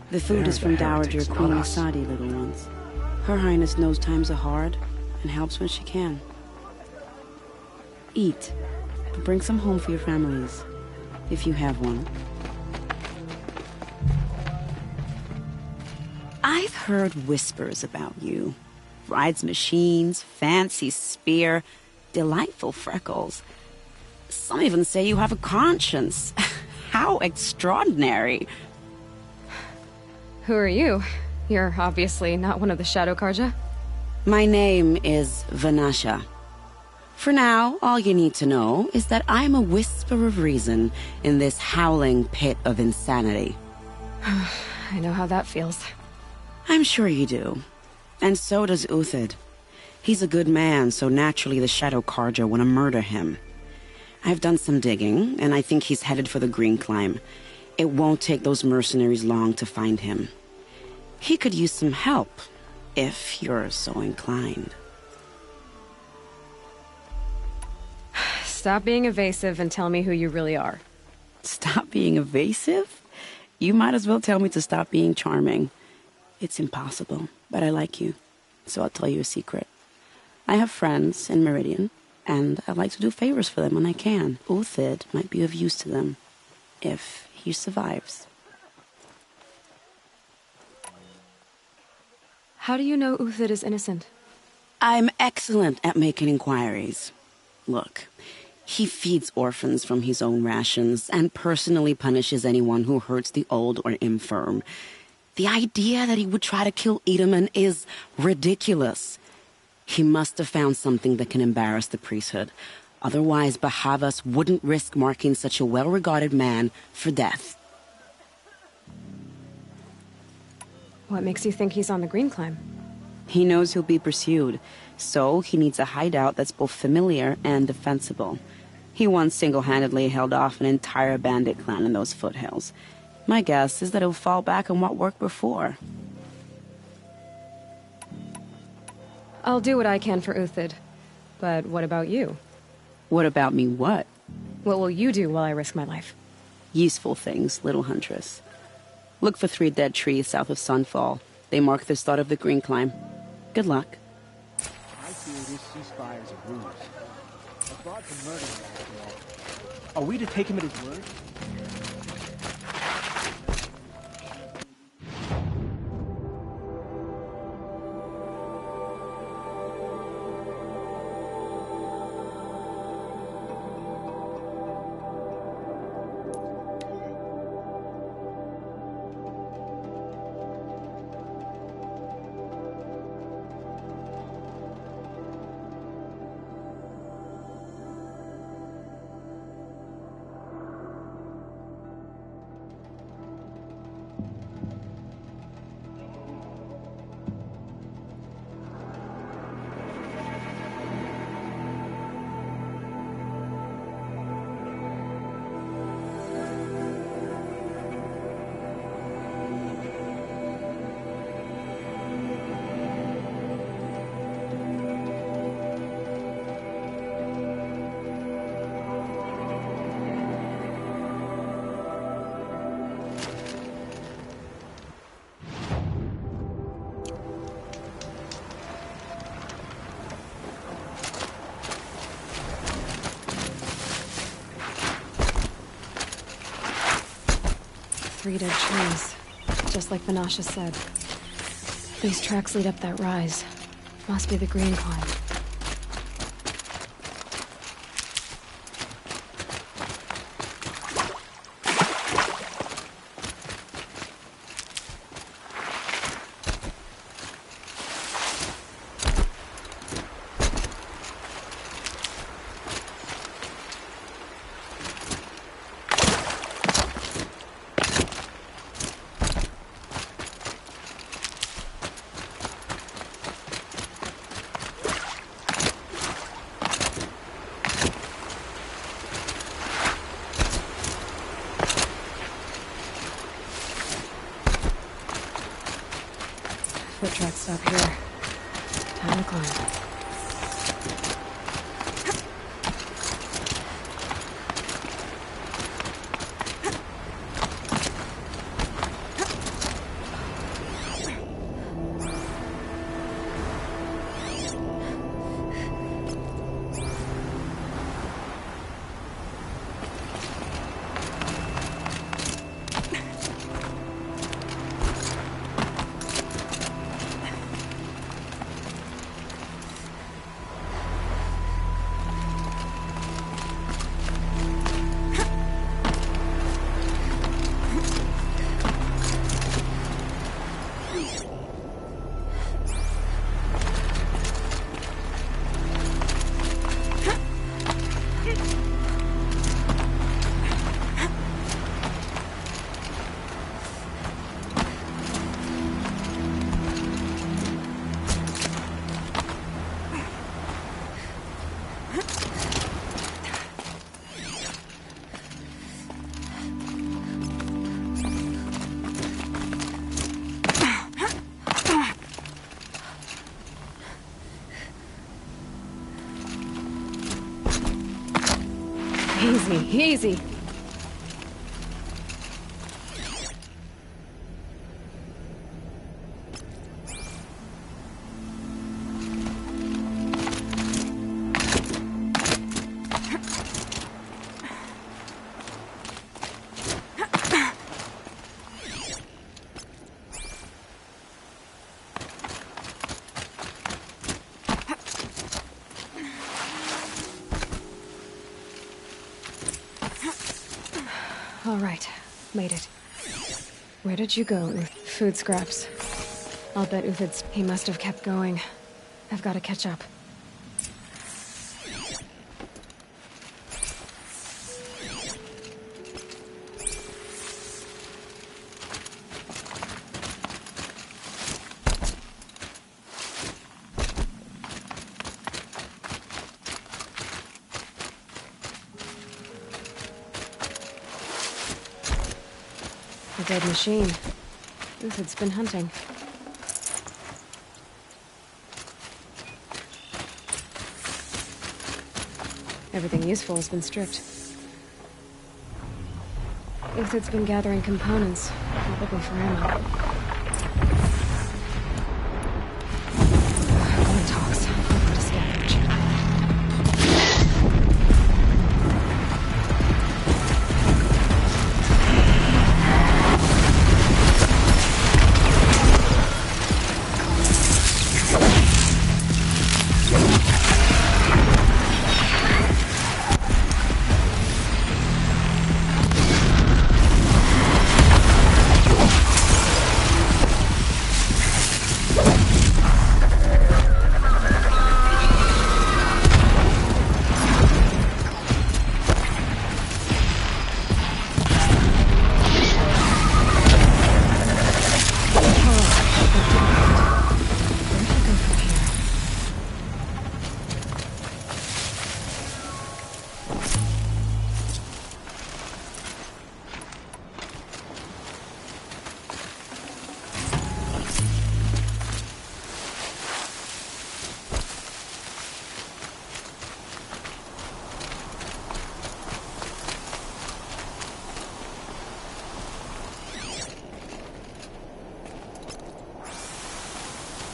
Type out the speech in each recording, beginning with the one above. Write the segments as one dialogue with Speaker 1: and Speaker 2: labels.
Speaker 1: The food is from Dowager Queen Asadi, little ones. Her Highness knows times are hard and helps when she can. Eat, but bring some home for your families, if you have one. I've heard whispers about you. Rides machines, fancy spear, delightful freckles. Some even say you have a conscience. How extraordinary.
Speaker 2: Who are you? You're obviously not one of the Shadow Karja.
Speaker 1: My name is Vanasha. For now, all you need to know is that I'm a whisper of reason in this howling pit of insanity.
Speaker 2: I know how that feels.
Speaker 1: I'm sure you do. And so does Uthid. He's a good man, so naturally the Shadow Karja want to murder him. I've done some digging, and I think he's headed for the Green Climb. It won't take those mercenaries long to find him. He could use some help, if you're so inclined.
Speaker 2: Stop being evasive and tell me who you really are.
Speaker 1: Stop being evasive? You might as well tell me to stop being charming. It's impossible, but I like you, so I'll tell you a secret. I have friends in Meridian, and I like to do favors for them when I can. Uthid might be of use to them, if he survives.
Speaker 2: How do you know Uthid is innocent?
Speaker 1: I'm excellent at making inquiries. Look, he feeds orphans from his own rations and personally punishes anyone who hurts the old or infirm. The idea that he would try to kill Edelman is ridiculous. He must have found something that can embarrass the priesthood. Otherwise, Bahavas wouldn't risk marking such a well-regarded man for death.
Speaker 2: What makes you think he's on the Green Climb?
Speaker 1: He knows he'll be pursued, so he needs a hideout that's both familiar and defensible. He once single-handedly held off an entire bandit clan in those foothills. My guess is that he'll fall back on what worked before.
Speaker 2: I'll do what I can for Uthid. But what about you?
Speaker 1: What about me what?
Speaker 2: What will you do while I risk my life?
Speaker 1: Useful things, little huntress. Look for 3 dead trees south of Sunfall. They mark the start of the Green Climb. Good luck.
Speaker 3: I fear this ceasefire is a ruse. A fraud to murder him, after all. Are we to take him at his word?
Speaker 2: free dead trees, just like Banasha said. These tracks lead up that rise. Must be the green climb. Foot tracks stop here. Time to climb. Easy, easy. All right, made it. Where did you go, Uth? Food scraps. I'll bet Uthid's... He must have kept going. I've got to catch up. A dead machine. Uthid's been hunting. Everything useful has been stripped. Uthid's been gathering components, probably for ammo. Going talks. I'll go to scavenge.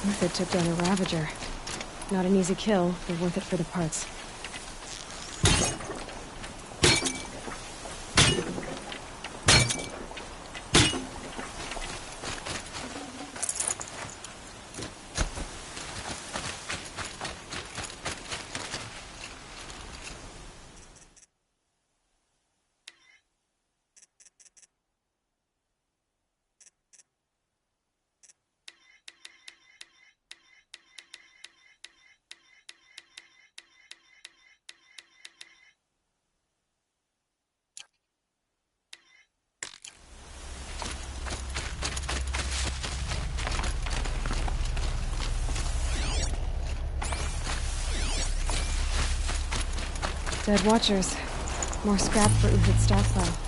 Speaker 2: Uthid took down a Ravager. Not an easy kill, but worth it for the parts. Dead Watchers. More scrap for Uthid's stockpile.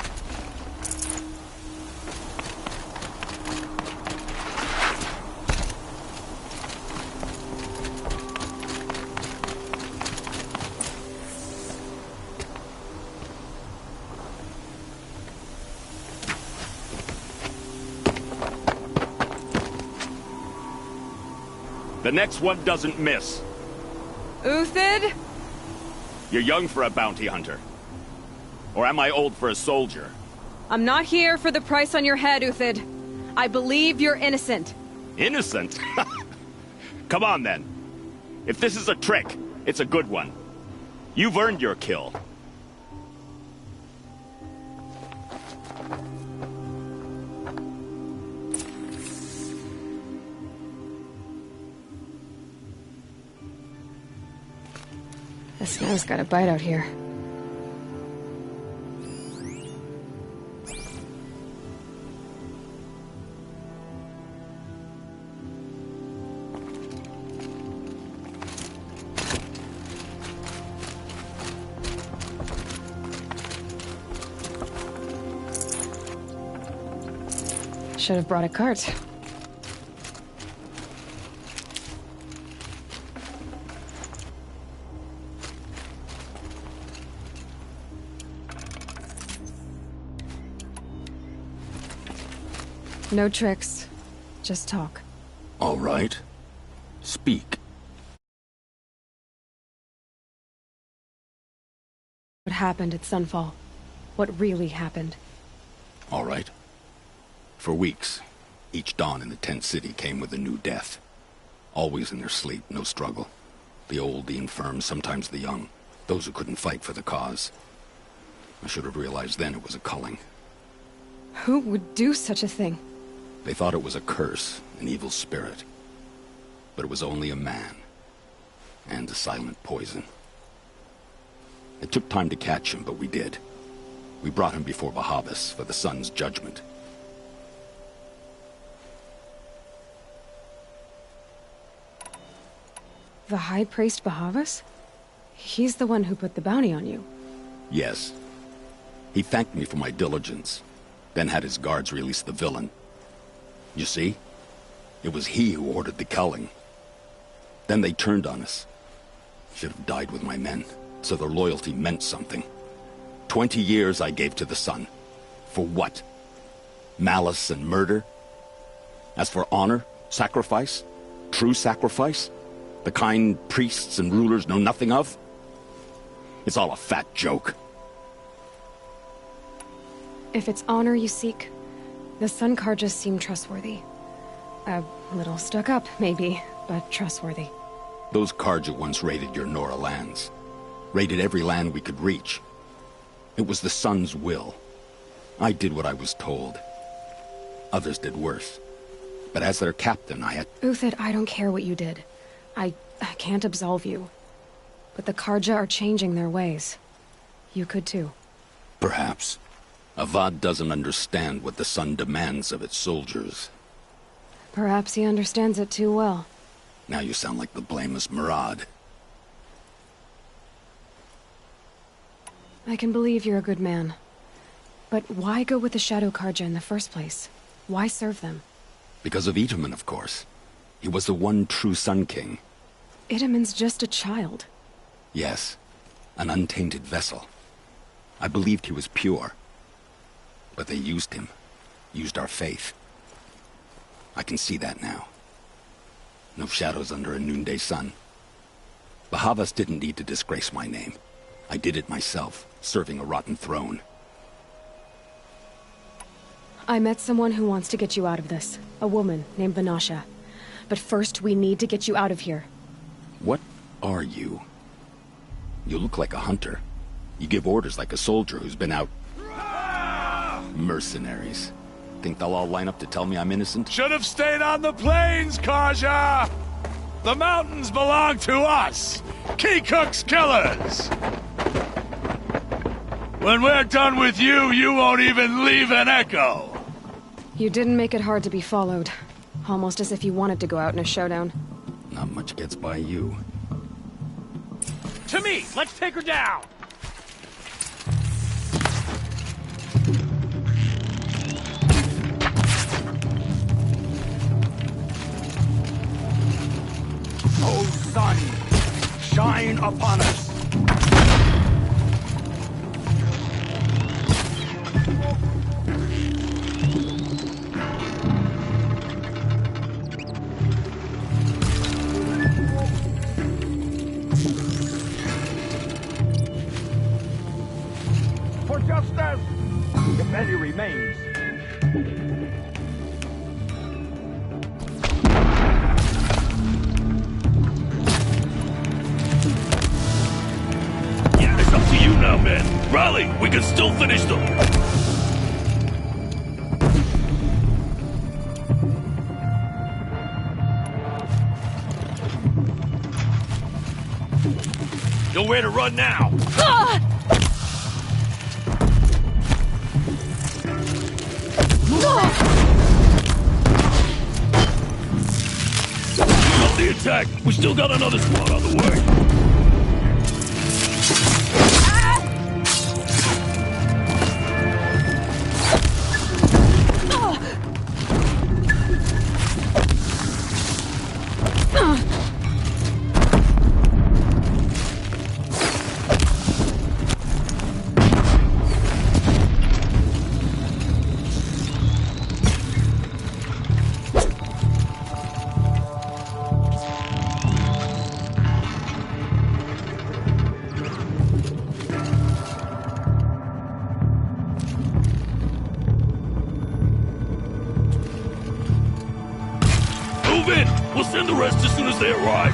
Speaker 4: The next one doesn't miss.
Speaker 2: Uthid?
Speaker 4: You're young for a bounty hunter. Or am I old for a soldier?
Speaker 2: I'm not here for the price on your head, Uthid. I believe you're innocent.
Speaker 4: Innocent? Come on, then. If this is a trick, it's a good one. You've earned your kill.
Speaker 2: The snow's got a bite out here. Should have brought a cart. No tricks. Just talk.
Speaker 4: All right. Speak.
Speaker 2: What happened at Sunfall? What really happened?
Speaker 4: All right. For weeks, each dawn in the tent city came with a new death. Always in their sleep, no struggle. The old, the infirm, sometimes the young. Those who couldn't fight for the cause. I should have realized then it was a culling.
Speaker 2: Who would do such a thing?
Speaker 4: They thought it was a curse, an evil spirit. But it was only a man. And a silent poison. It took time to catch him, but we did. We brought him before Bahavas for the sun's judgment.
Speaker 2: The High Priest Bahavas? He's the one who put the bounty on you.
Speaker 4: Yes. He thanked me for my diligence, then had his guards release the villain. You see? It was he who ordered the culling. Then they turned on us. Should have died with my men, so their loyalty meant something. 20 years I gave to the sun. For what? Malice and murder? As for honor, sacrifice, true sacrifice, the kind priests and rulers know nothing of? It's all a fat joke.
Speaker 2: If it's honor you seek, the Sun Karjas seem trustworthy. A little stuck up, maybe, but trustworthy.
Speaker 4: Those Karja once raided your Nora lands. Raided every land we could reach. It was the Sun's will. I did what I was told. Others did worse. But as their captain, I had...
Speaker 2: Uthid, I don't care what you did. I can't absolve you. But the Karja are changing their ways. You could too.
Speaker 4: Perhaps. Avad doesn't understand what the Sun demands of its soldiers.
Speaker 2: Perhaps he understands it too well.
Speaker 4: Now you sound like the blameless Murad.
Speaker 2: I can believe you're a good man. But why go with the Shadow Karja in the first place? Why serve them?
Speaker 4: Because of Itaman, of course. He was the one true Sun King.
Speaker 2: Itaman's just a child.
Speaker 4: Yes. An untainted vessel. I believed he was pure. But they used him. Used our faith. I can see that now. No shadows under a noonday sun. Bahavas didn't need to disgrace my name. I did it myself, serving a rotten throne.
Speaker 2: I met someone who wants to get you out of this. A woman named Vanasha. But first, we need to get you out of here.
Speaker 4: What are you? You look like a hunter. You give orders like a soldier who's been out... Mercenaries. Think they'll all line up to tell me I'm innocent?
Speaker 5: Should have stayed on the plains, Karja! The mountains belong to us! Keycook's killers! When we're done with you, you won't even leave an echo!
Speaker 2: You didn't make it hard to be followed. Almost as if you wanted to go out in a showdown.
Speaker 4: Not much gets by you.
Speaker 3: To me! Let's take her down!
Speaker 5: shine upon us. For justice, if any remains.
Speaker 6: It's up to you now, man. Rally, we can still finish them. Nowhere to run now. Stop the attack. We still got another squad on the way. Move in! We'll send the rest as soon as they arrive.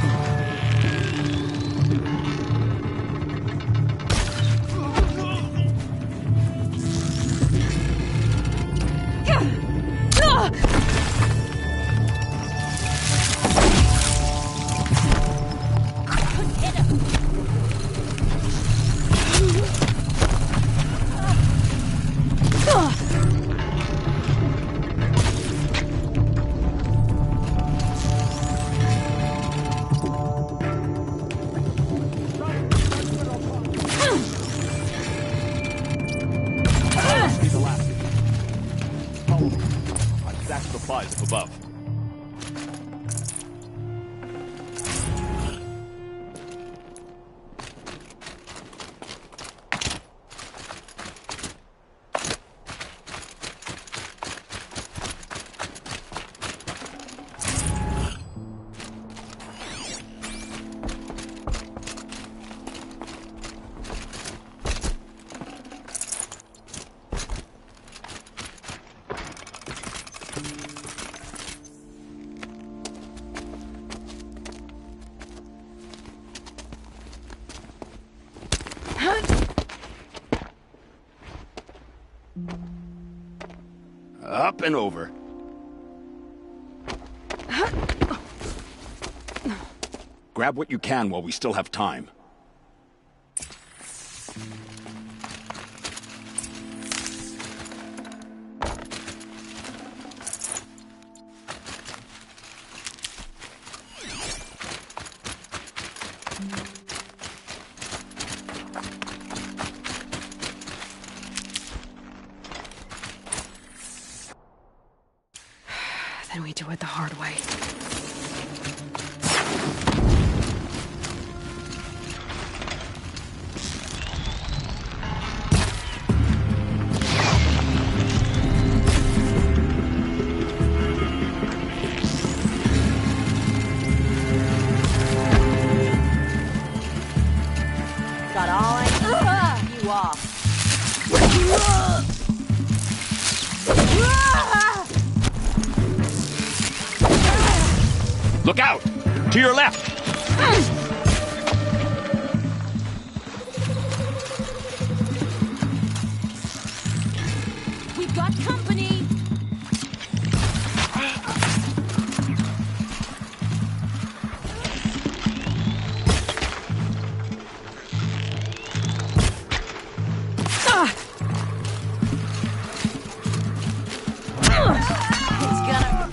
Speaker 6: Supplies up above.
Speaker 4: Up and over. Grab what you can while we still have time.
Speaker 2: Then we do it the hard way.
Speaker 7: Got all I need. You off.
Speaker 4: Look out! To your left!
Speaker 7: We've got company. It's gonna...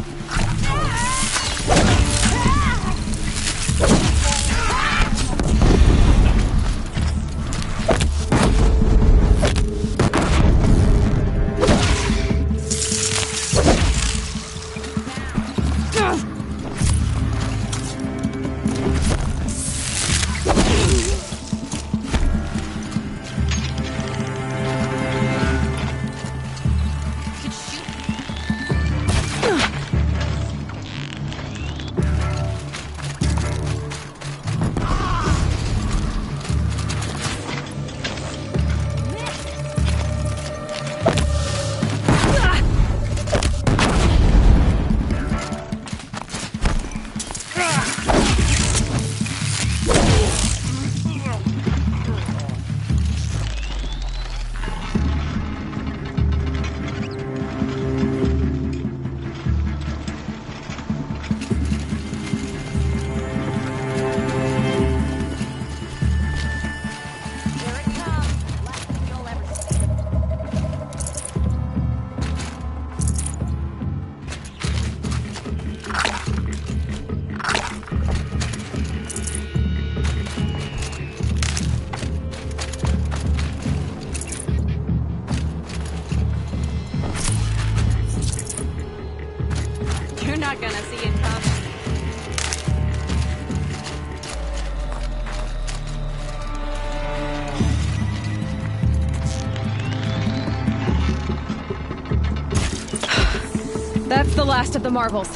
Speaker 2: the last of the marbles.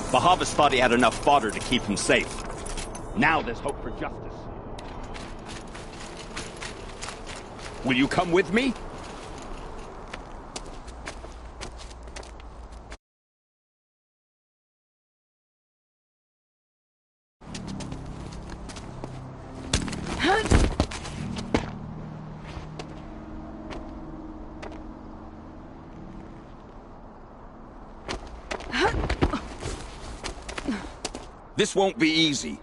Speaker 4: Bahavas thought he had enough fodder to keep him safe. Now there's hope for justice. Will you come with me? This won't be easy.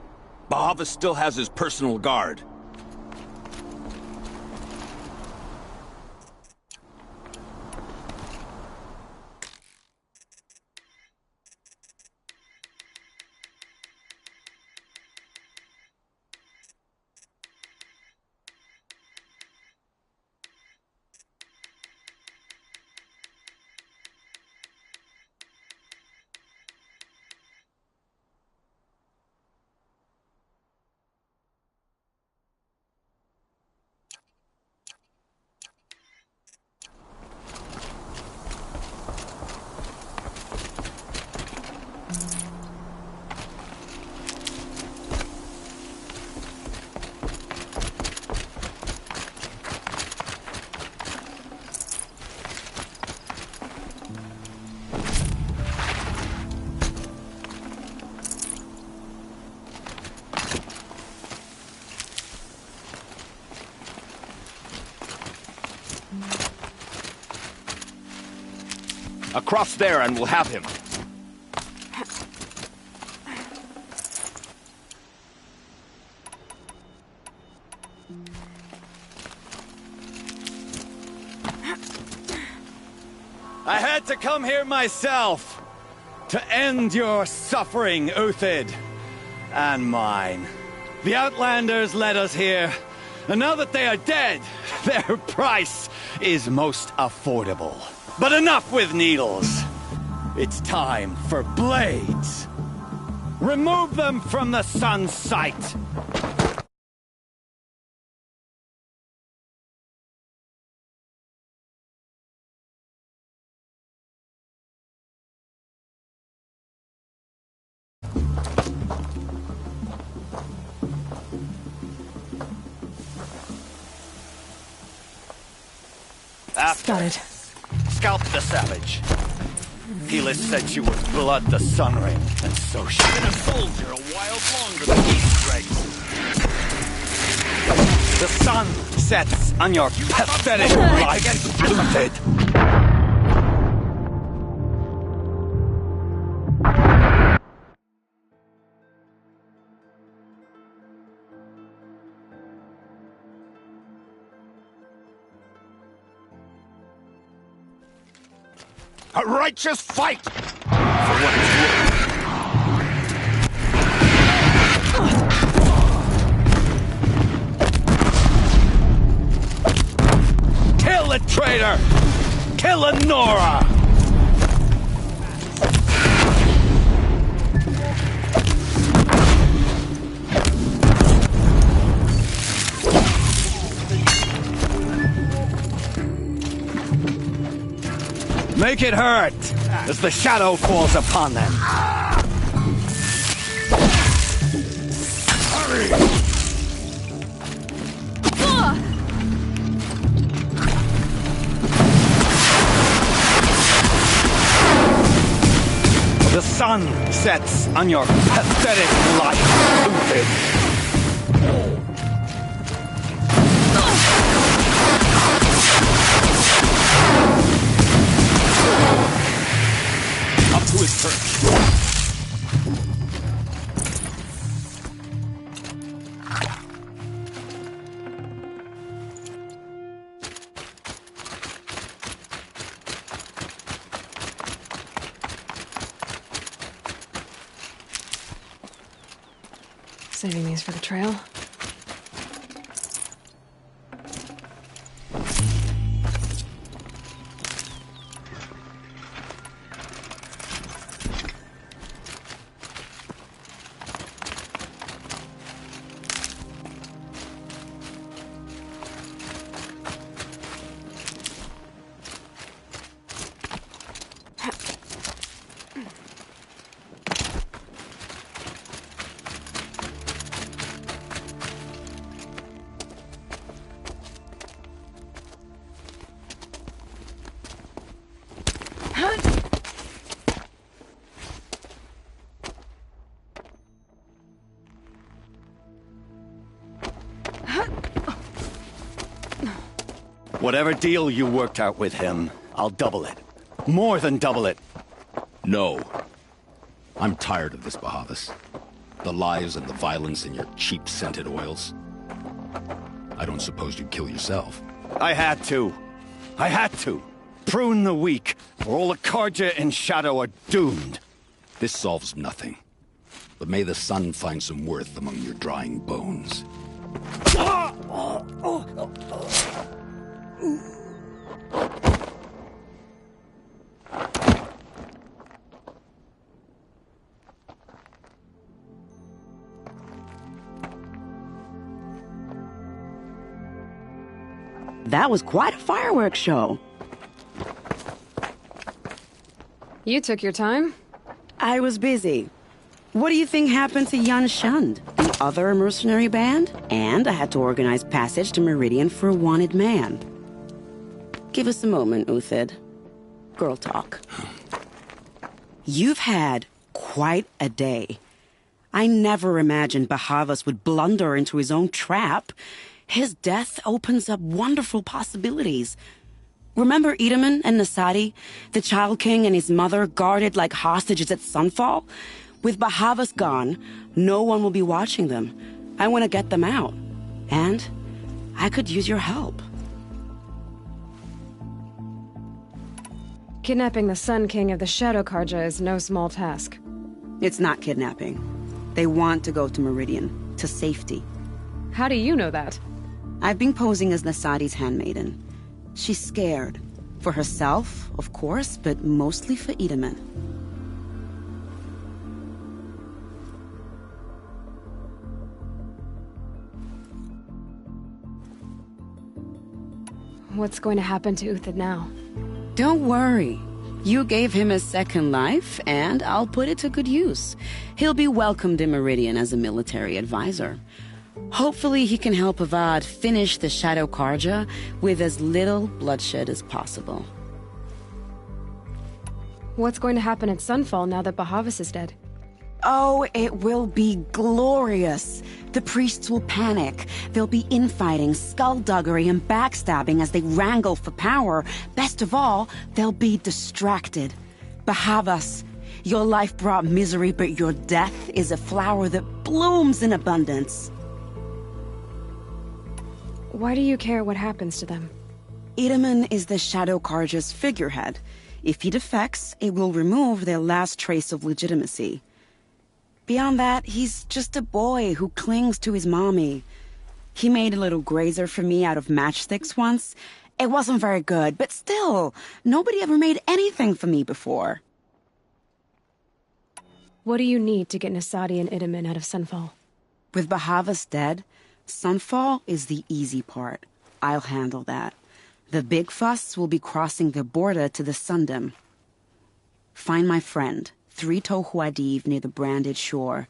Speaker 4: Bahava still has his personal guard. Across there and we'll have him.
Speaker 8: I had to come here myself to end your suffering, Uthid, and mine. The Outlanders led us here, and now that they are dead, their price is most affordable. But enough with needles. It's time for blades. Remove them from the sun's sight.
Speaker 2: Got it.
Speaker 8: Scalp the savage. Helis said she was blood the Sun Ring, and so she's been a soldier a while longer than these dregs. The sun sets on your pathetic life, Uthid.
Speaker 4: A righteous fight! For what it's worth.
Speaker 8: Kill the traitor! Kill Nora! Make it hurt as the shadow falls upon them. Hurry! The sun sets on your pathetic life, Uthid.
Speaker 4: Up to his perch.
Speaker 2: Saving these for the trail.
Speaker 8: Whatever deal you worked out with him, I'll double it. More than double it.
Speaker 4: No. I'm tired of this, Bahavas. The lies and the violence and your cheap scented oils. I don't suppose you'd kill yourself.
Speaker 8: I had to. I had to. Prune the weak, or all the Karja in Shadow are doomed.
Speaker 4: This solves nothing. But may the sun find some worth among your drying bones.
Speaker 1: That was quite a fireworks show.
Speaker 2: You took your time?
Speaker 1: I was busy. What do you think happened to Yan Shund, the other mercenary band? And I had to organize passage to Meridian for a wanted man. Give us a moment, Uthid. Girl talk. You've had quite a day. I never imagined Bahavas would blunder into his own trap. His death opens up wonderful possibilities. Remember Edaman and Nasadi, the Child King and his mother guarded like hostages at Sunfall? With Bahavas gone, no one will be watching them. I want to get them out. And I could use your help.
Speaker 2: Kidnapping the Sun King of the Shadow Karja is no small task.
Speaker 1: It's not kidnapping. They want to go to Meridian, to safety.
Speaker 2: How do you know that?
Speaker 1: I've been posing as Nasadi's handmaiden. She's scared. For herself, of course, but mostly for Edaman.
Speaker 2: What's going to happen to Uthid now?
Speaker 1: Don't worry. You gave him a second life, and I'll put it to good use. He'll be welcomed in Meridian as a military advisor. Hopefully he can help Avad finish the Shadow Karja with as little bloodshed as possible.
Speaker 2: What's going to happen at Sunfall now that Bahavas is dead?
Speaker 1: Oh, it will be glorious. The priests will panic. There'll be infighting, skullduggery, and backstabbing as they wrangle for power. Best of all, they'll be distracted. Bahavas, your life brought misery, but your death is a flower that blooms in abundance.
Speaker 2: Why do you care what happens to them?
Speaker 1: Edaman is the Shadow Karja's figurehead. If he defects, it will remove their last trace of legitimacy. Beyond that, he's just a boy who clings to his mommy. He made a little grazer for me out of matchsticks once. It wasn't very good, but still, nobody ever made anything for me before.
Speaker 2: What do you need to get Nasadi and Edaman out of Sunfall?
Speaker 1: With Bahavas dead, Sunfall is the easy part. I'll handle that. The big fuss will be crossing the border to the Sundom. Find my friend, 3-Toe Huadiv, near the branded shore.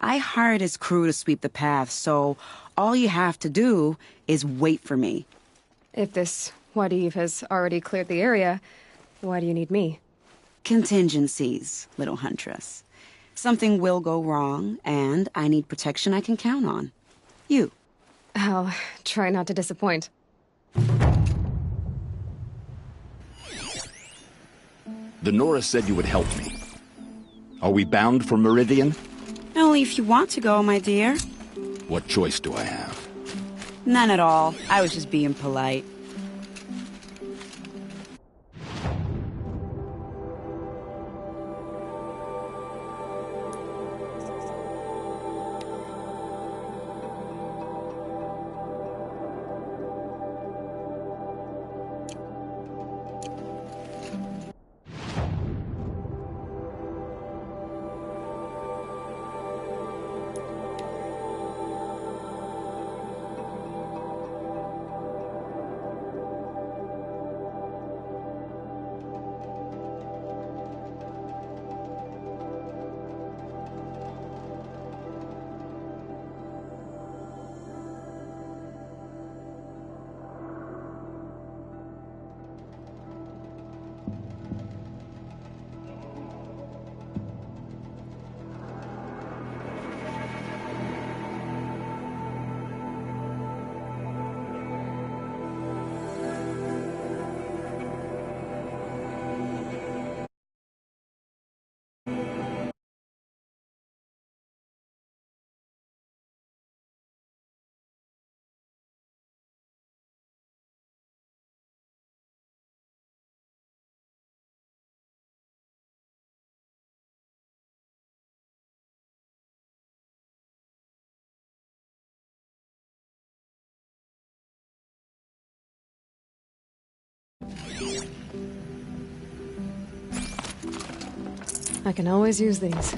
Speaker 1: I hired his crew to sweep the path, so all you have to do is wait for me.
Speaker 2: If this Huadiv has already cleared the area, why do you need me?
Speaker 1: Contingencies, little huntress. Something will go wrong, and I need protection I can count on. You.
Speaker 2: I'll try not to disappoint.
Speaker 4: The Nora said you would help me. Are we bound for Meridian?
Speaker 1: Only if you want to go, my dear.
Speaker 4: What choice do I have?
Speaker 1: None at all. I was just being polite.
Speaker 2: I can always use these.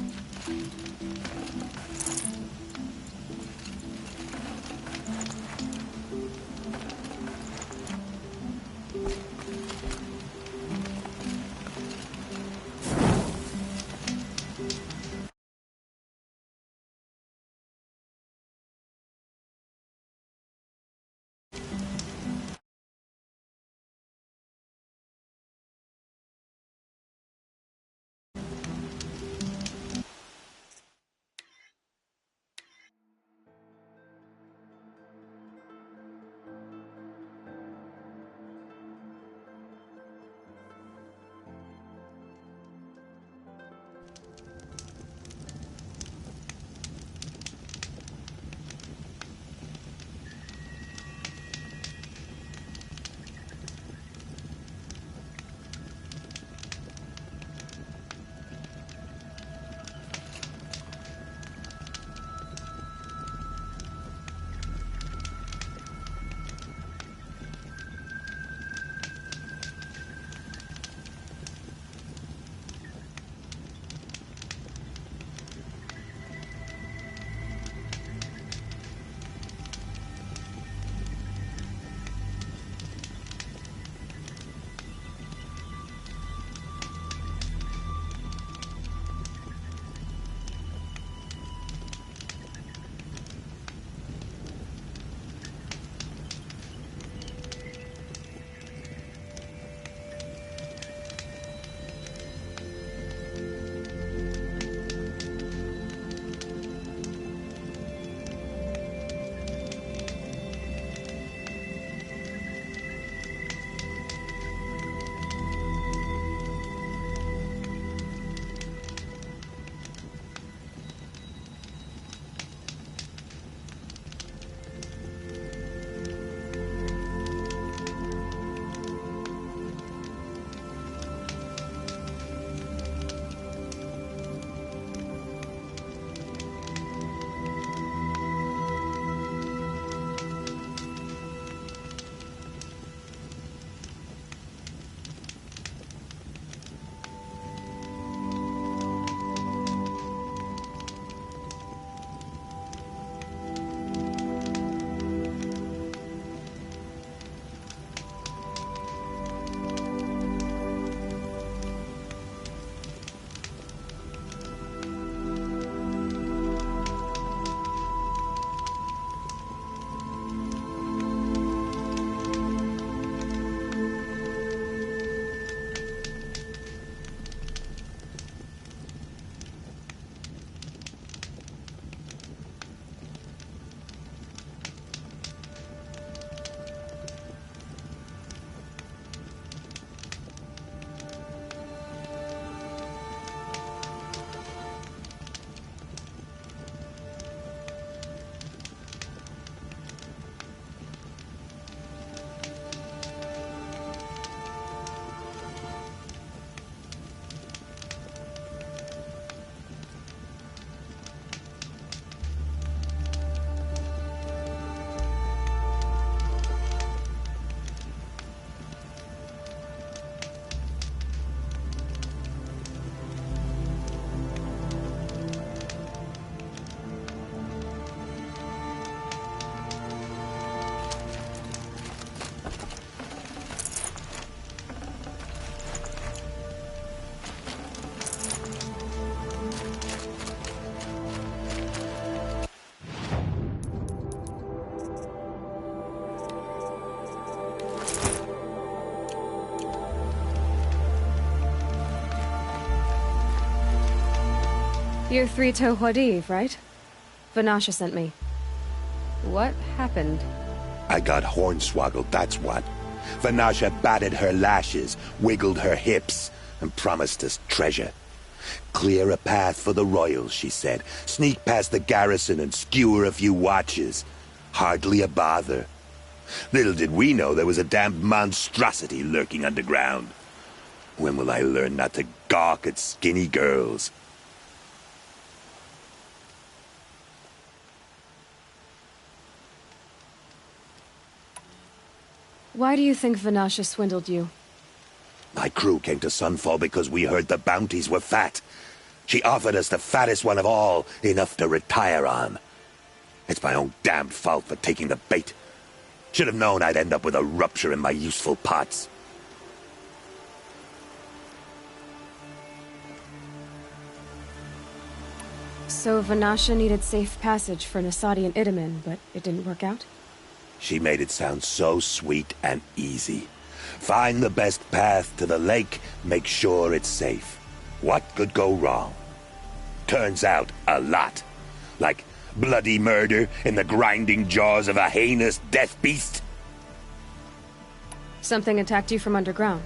Speaker 2: You're Three-Toe Huadiv, right? Vanasha sent me. What happened?
Speaker 9: I got hornswoggled, that's what. Vanasha batted her lashes, wiggled her hips, and promised us treasure. Clear a path for the royals, she said. Sneak past the garrison and skewer a few watches. Hardly a bother. Little did we know there was a damned monstrosity lurking underground. When will I learn not to gawk at skinny girls?
Speaker 2: Why do you think Vanasha swindled you?
Speaker 9: My crew came to Sunfall because we heard the bounties were fat. She offered us the fattest one of all, enough to retire on. It's my own damned fault for taking the bait. Should have known I'd end up with a rupture in my useful parts.
Speaker 2: So Vanasha needed safe passage for Nasadi and Itamen, but it didn't work out?
Speaker 9: She made it sound so sweet and easy. Find the best path to the lake, make sure it's safe. What could go wrong? Turns out, a lot. Like bloody murder in the grinding jaws of a heinous death beast.
Speaker 2: Something attacked you from underground.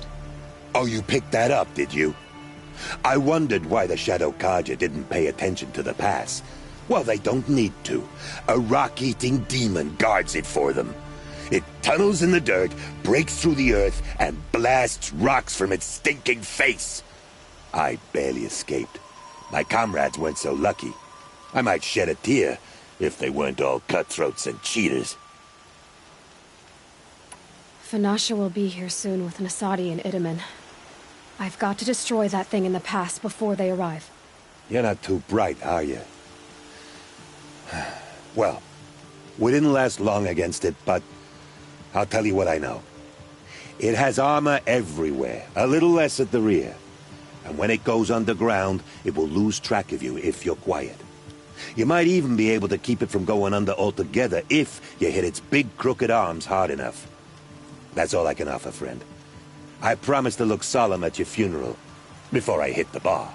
Speaker 9: Oh, you picked that up, did you? I wondered why the Shadow Kaja didn't pay attention to the pass. Well, they don't need to. A rock-eating demon guards it for them. It tunnels in the dirt, breaks through the earth, and blasts rocks from its stinking face. I barely escaped. My comrades weren't so lucky. I might shed a tear if they weren't all cutthroats and cheaters.
Speaker 2: Vanasha will be here soon with Nasadi and Itamen. I've got to destroy that thing in the pass before they arrive.
Speaker 9: You're not too bright, are you? Well, we didn't last long against it, but I'll tell you what I know. It has armor everywhere, a little less at the rear. And when it goes underground, it will lose track of you if you're quiet. You might even be able to keep it from going under altogether if you hit its big crooked arms hard enough. That's all I can offer, friend. I promise to look solemn at your funeral before I hit the bar.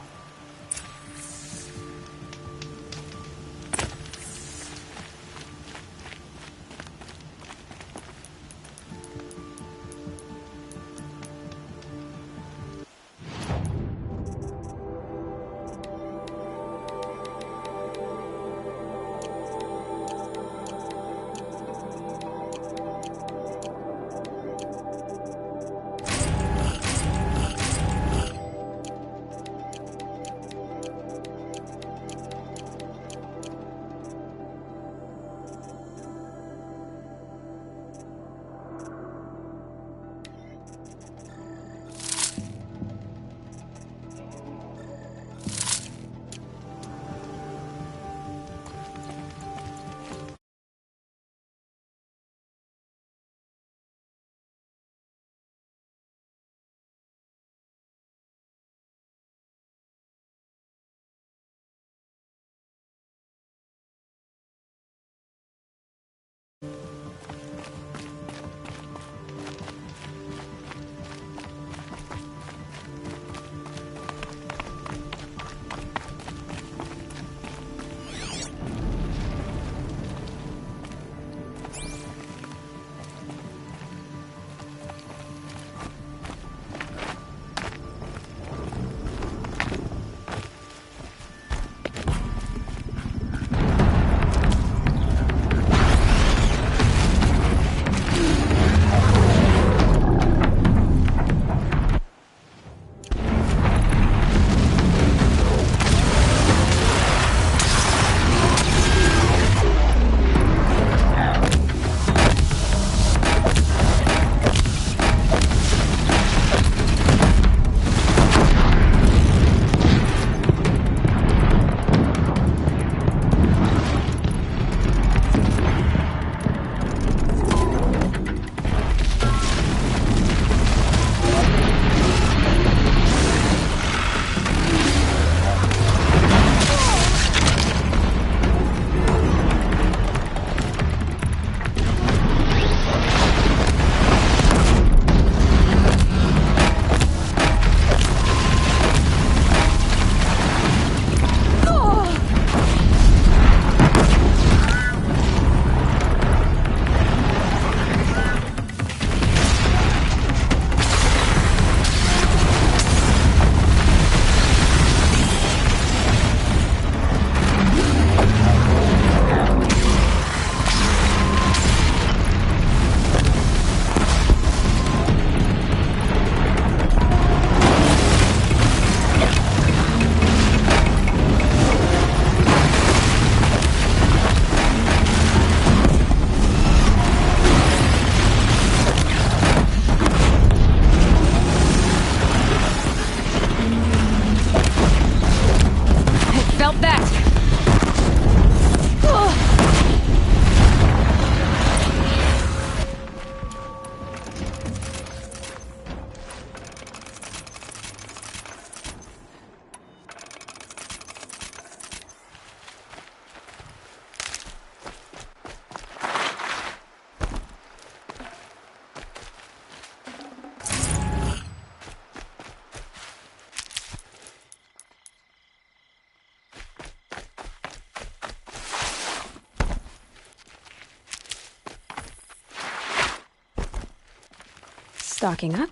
Speaker 2: Stocking up.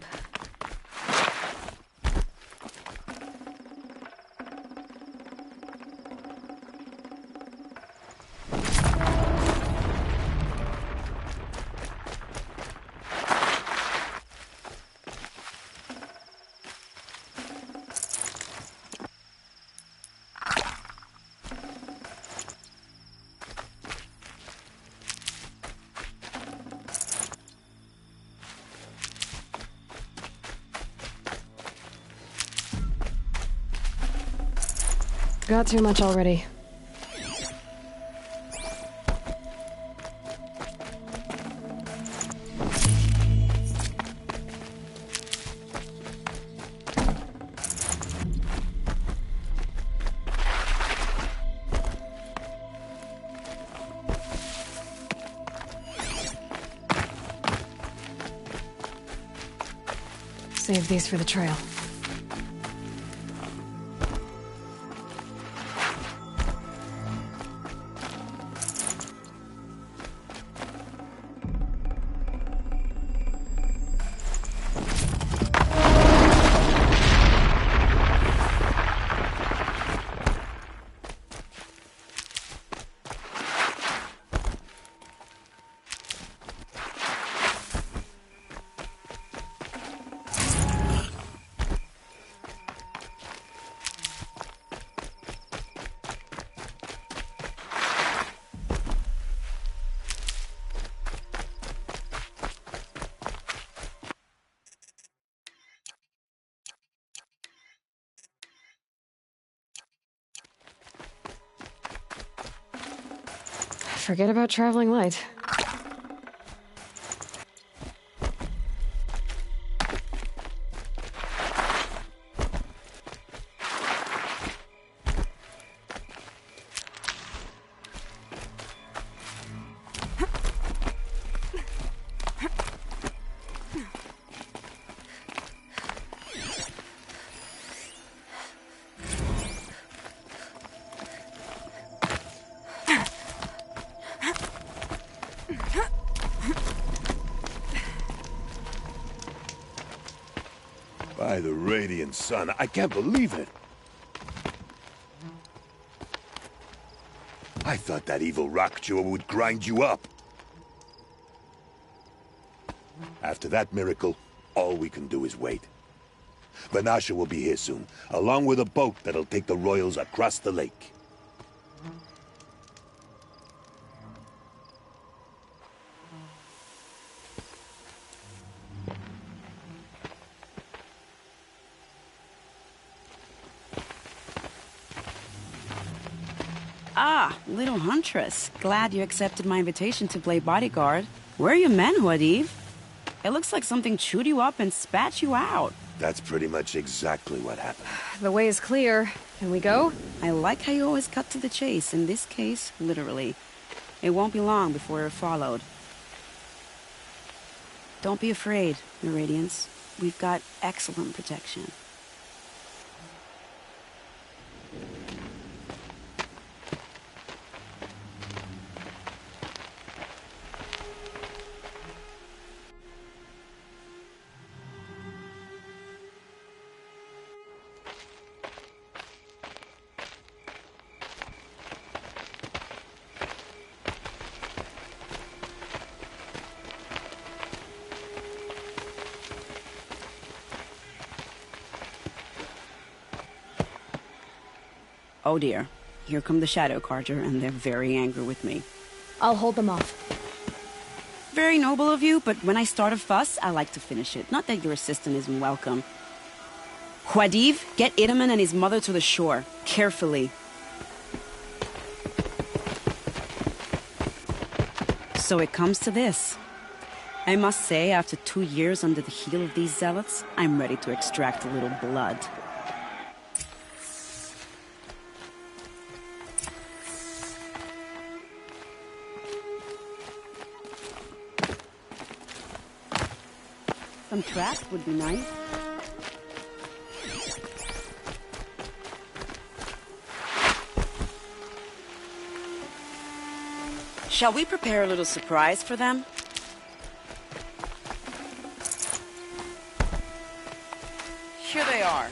Speaker 2: Got too much already. Save these for the trail. Forget about traveling light.
Speaker 9: By the radiant sun, I can't believe it. I thought that evil rock jewel would grind you up. After that miracle, all we can do is wait. Vanasha will be here soon, along with a boat that'll take the royals across the lake.
Speaker 1: Ah, little huntress. Glad you accepted my invitation to play bodyguard. Where are your men, Huadiv? It looks like something chewed you up and spat you out.
Speaker 9: That's pretty much exactly what happened.
Speaker 2: The way is clear. Can we go?
Speaker 1: I like how you always cut to the chase. In this case, literally. It won't be long before we're followed. Don't be afraid, Meridians. We've got excellent protection. Oh dear, here come the Shadow Carter, and they're very angry with me.
Speaker 2: I'll hold them off.
Speaker 1: Very noble of you, but when I start a fuss, I like to finish it. Not that your assistant isn't welcome. Huadiv, get Itaman and his mother to the shore. Carefully. So it comes to this. I must say, after 2 years under the heel of these zealots, I'm ready to extract a little blood. Some traps would be nice. Shall we prepare a little surprise for them?
Speaker 10: Here they are.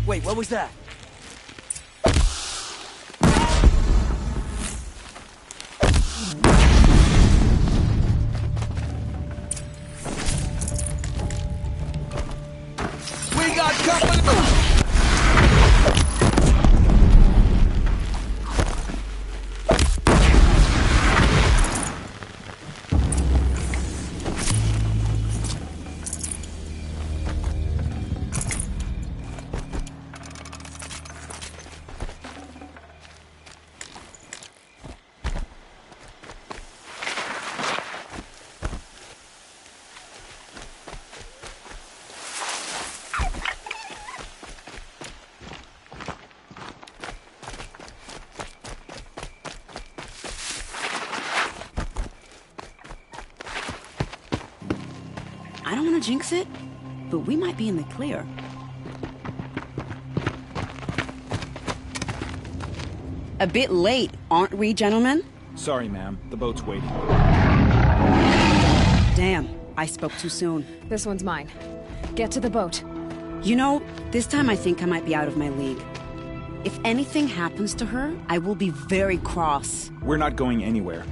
Speaker 3: Wait, what was that?
Speaker 10: We got company!
Speaker 1: I don't want to jinx it, but we might be in the clear. A bit late, aren't we, gentlemen?
Speaker 3: Sorry, ma'am. The boat's waiting.
Speaker 1: Damn, I spoke too soon.
Speaker 2: This one's mine. Get to the boat.
Speaker 1: You know, this time I think I might be out of my league. If anything happens to her, I will be very cross.
Speaker 3: We're not going anywhere.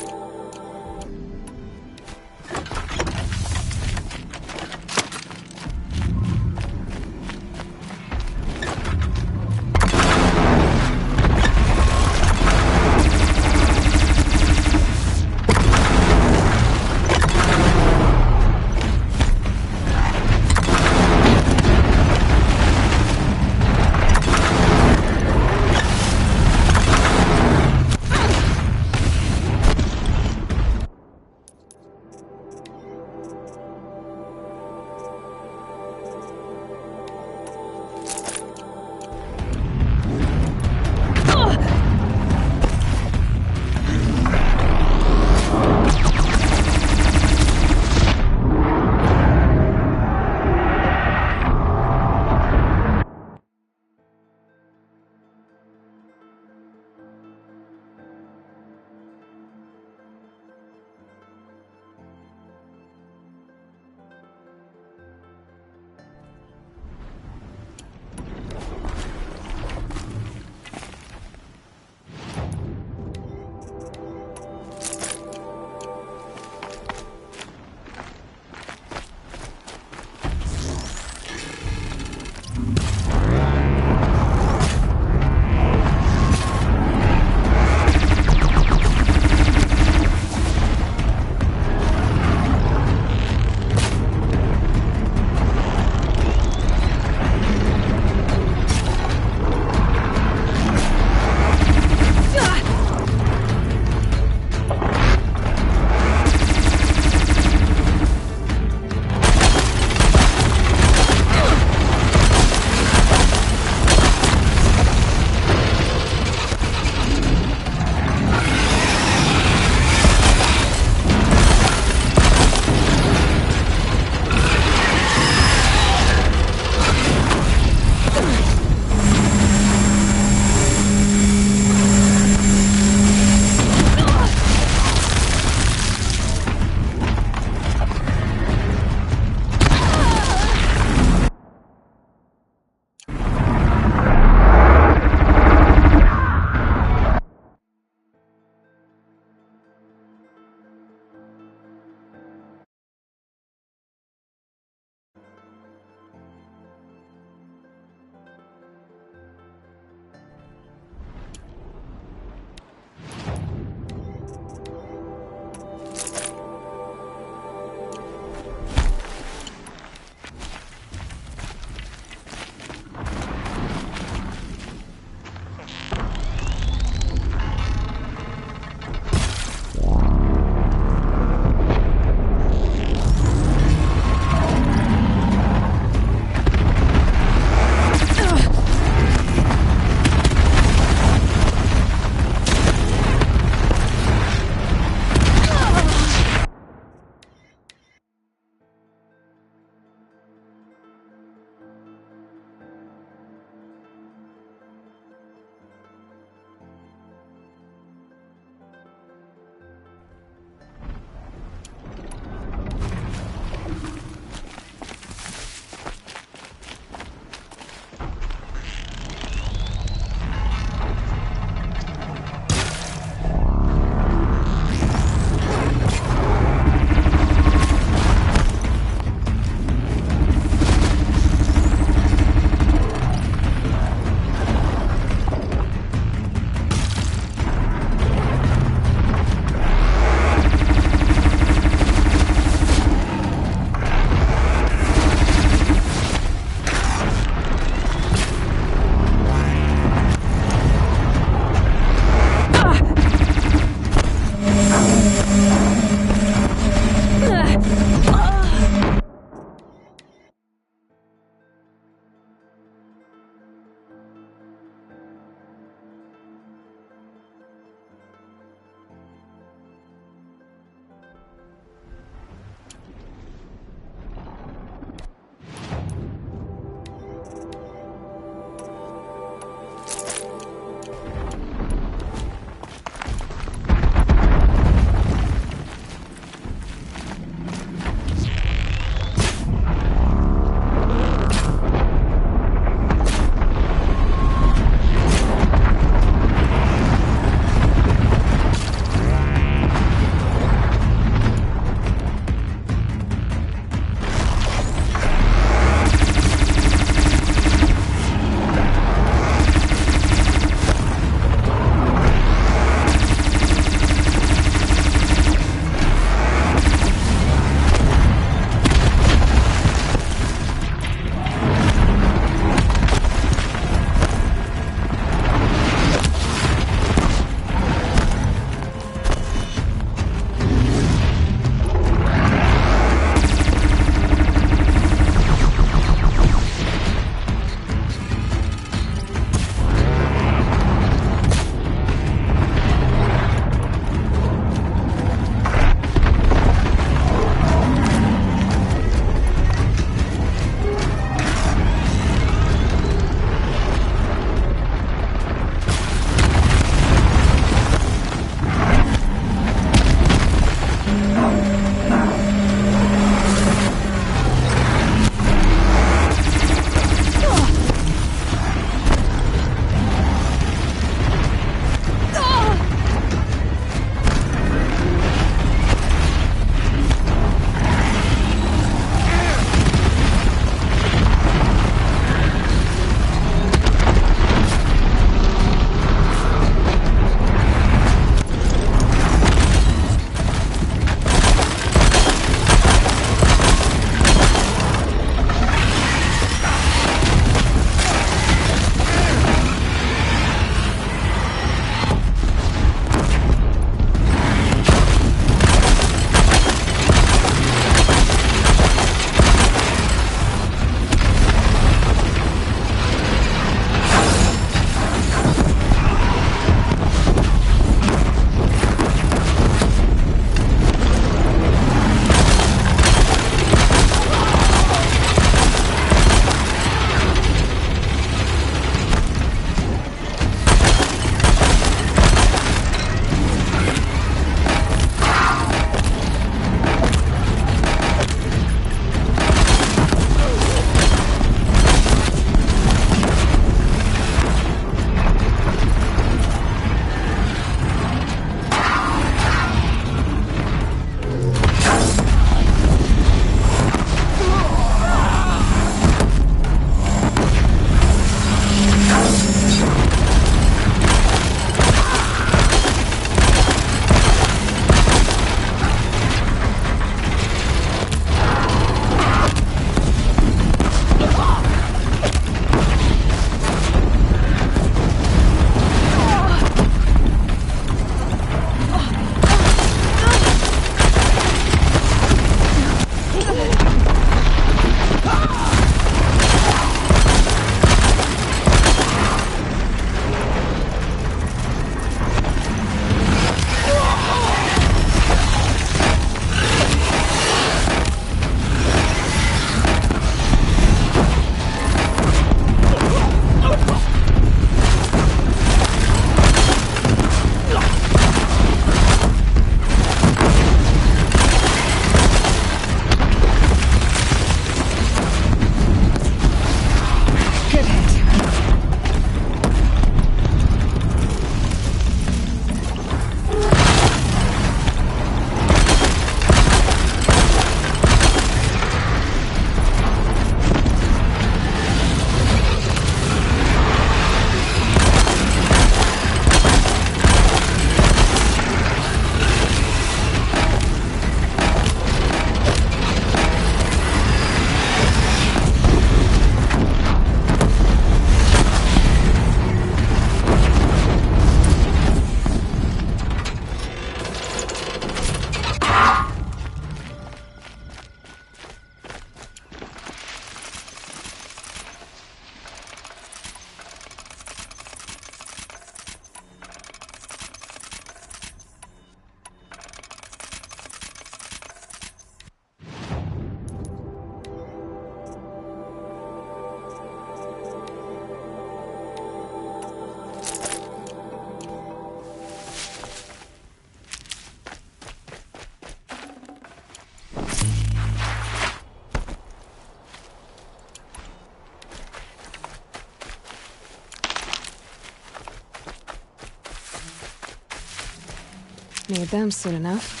Speaker 2: Need them soon enough.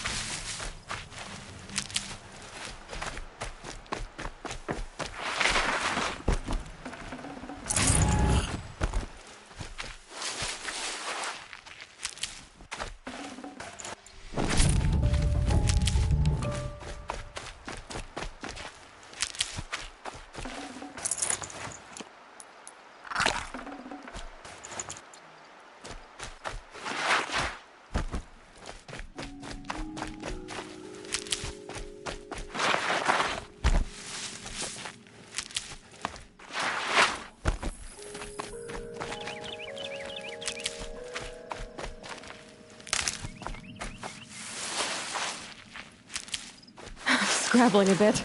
Speaker 2: Scrabbling a bit.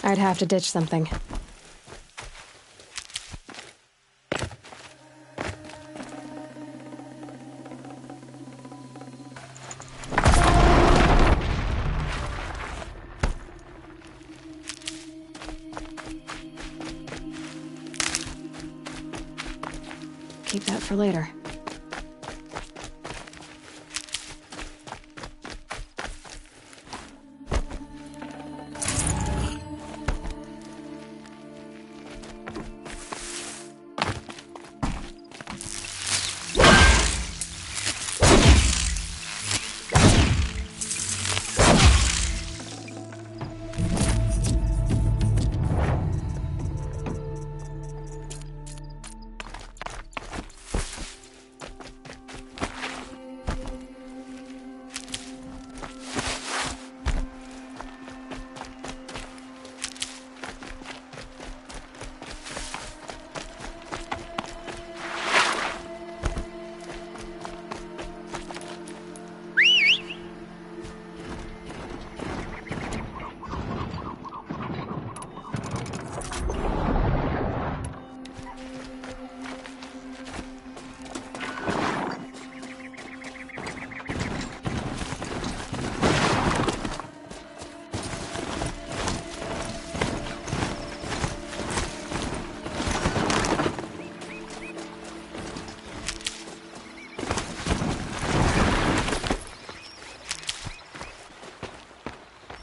Speaker 2: I'd have to ditch something. Keep that for later.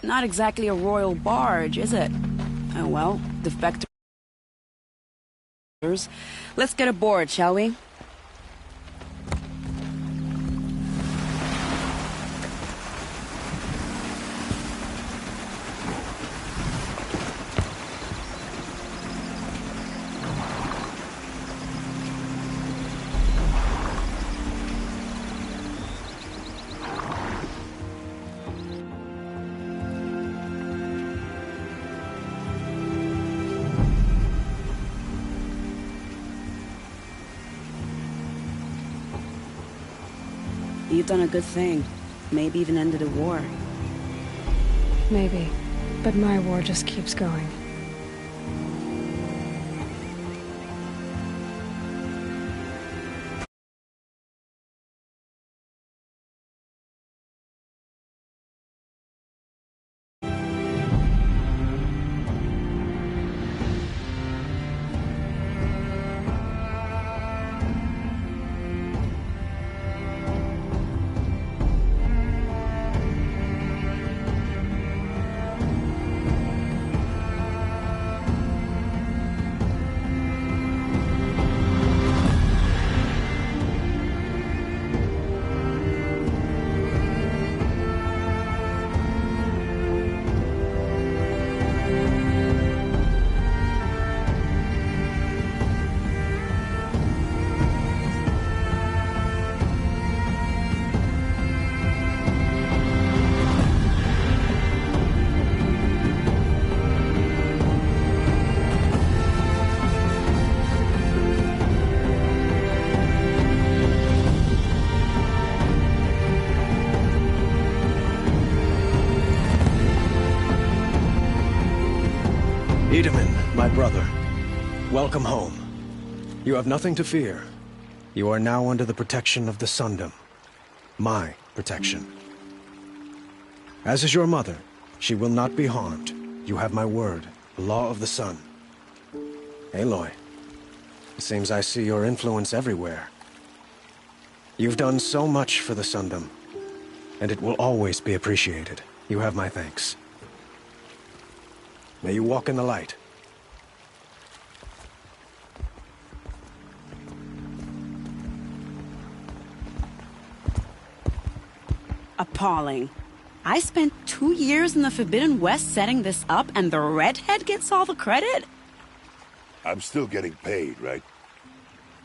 Speaker 1: Not exactly a royal barge, is it? Oh well, defectors. Let's get aboard, shall we? You've done a good thing. Maybe even ended a war.
Speaker 2: Maybe. But my war just keeps going.
Speaker 11: Edaman, my brother, welcome home. You have nothing to fear. You are now under the protection of the Sundom. My protection. As is your mother, she will not be harmed. You have my word, the law of the sun. Aloy, it seems I see your influence everywhere. You've done so much for the Sundom, and it will always be appreciated. You have my thanks. May you walk in the light.
Speaker 1: Appalling. I spent 2 years in the Forbidden West setting this up, and the redhead gets all the credit?
Speaker 9: I'm still getting paid, right?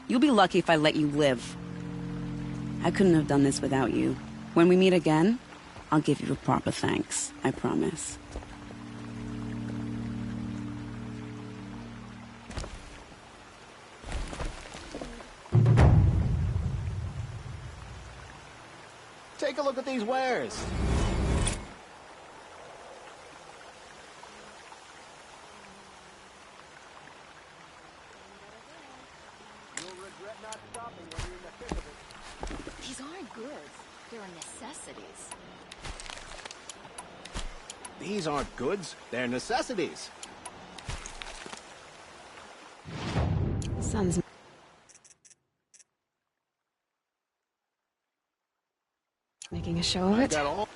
Speaker 1: You'll be lucky if I let you live. I couldn't have done this without you. When we meet again, I'll give you a proper thanks. I promise.
Speaker 3: Take a look at these wares.
Speaker 7: These aren't goods. They're necessities.
Speaker 3: These aren't goods, they're necessities.
Speaker 2: Sun's making a show of it.
Speaker 3: I got all